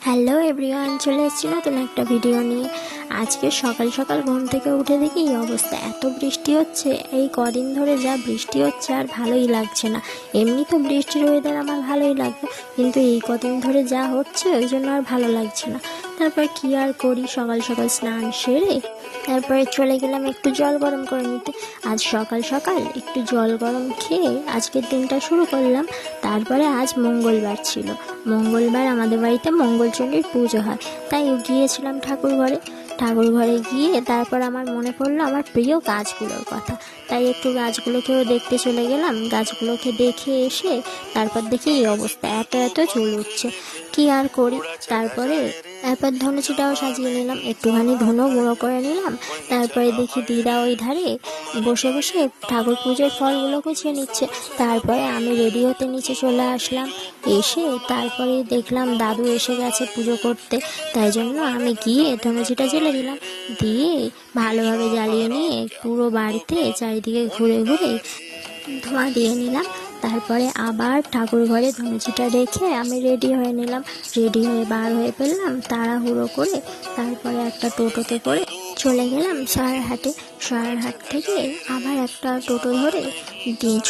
Hello everyone, চলে এসেছি নতুন একটা ভিডিও নিয়ে। আজকে সকাল সকাল ঘুম থেকে উঠে দেখি এই অবস্থা, এত বৃষ্টি হচ্ছে। এই কদিন ধরে যা বৃষ্টি হচ্ছে আর ভালোই লাগছে না। এমনি তো বৃষ্টির ওয়েদার আমার ভালোই লাগবে, কিন্তু এই কদিন ধরে যা হচ্ছে ওই জন্য আর ভালো লাগছে না। তারপর কি আর করি, সকাল সকাল স্নান সেরে তারপরে চলে গেলাম একটু জল গরম করে নিতে। আজ সকাল সকাল একটু জল গরম খেয়ে আজকের দিনটা শুরু করলাম। তারপরে আজ মঙ্গলবার ছিল, মঙ্গলবার আমাদের বাড়িতে মঙ্গলচণ্ডীর পুজো হয়, তাই গিয়েছিলাম ঠাকুর ঘরে গিয়ে তারপর আমার মনে পড়লো আমার প্রিয় গাছগুলোর কথা, তাই একটু গাছগুলোকেও দেখতে চলে গেলাম। গাছগুলোকে দেখে এসে তারপর দেখি এই অবস্থা, এত এত চুল উঠছে, কি আর করি। তারপর ধনুচিটাও সাজিয়ে নিলাম, একটুখানি ধুনো গুঁড়ো করে নিলাম। তারপরে দেখি দিদা ওই ধারে বসে বসে ঠাকুর পুজোর ফলগুলো গুছিয়ে নিচ্ছে। তারপরে আমি রেডি হতে নিচে চলে আসলাম। এসে তারপরে দেখলাম দাদু এসে গেছে পুজো করতে, তাই জন্য আমি গিয়ে ধনুচিটা জ্বেলে দিলাম। দিয়ে ভালোভাবে জ্বালিয়ে নিয়ে পুরো বাড়িতে চারিদিকে ঘুরে ঘুরে ধোঁয়া দিয়ে নিলাম। তারপরে আবার ঠাকুর ঘরে ধনুচিটা রেখে আমি রেডি হয়ে নিলাম। রেডি হয়ে বার হয়ে ফেললাম তাড়াহুড়ো করে। তারপরে একটা টোটোতে করে চলে গেলাম সরারহাট থেকে আবার একটা টোটো ধরে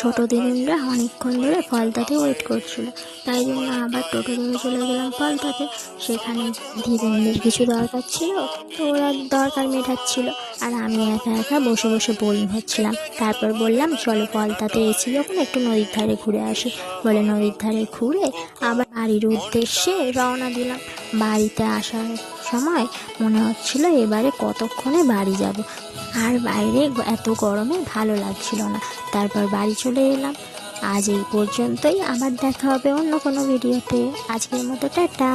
ছোট দিদিরা অনেকক্ষণ ধরে ফলতাতে ওয়েট করছিল, তাই জন্য আবার টোটো ধরে চলে গেলাম ফলতাতে। সেখানে দিদিদের কিছু দরকার ছিল, তো ওরা দরকার মেটাচ্ছিল, আর আমি একা একা বসে বসে বোরিং হচ্ছিলাম। তারপর বললাম চলো ফলতাতে এসি যখন একটু নদীর ধারে ঘুরে আসি, বলে নদীর ধারে ঘুরে আবার বাড়ির উদ্দেশ্যে রওনা দিলাম। বাড়িতে আসার সময় মনে হচ্ছিল এবারে কতক্ষণে বাড়ি যাব, আর বাইরে এত গরমে ভালো লাগছিল না। তারপর বাড়ি চলে এলাম। আজ এই পর্যন্তই, আবার দেখা হবে অন্য কোনো ভিডিওতে। আজকের মতো টাটা।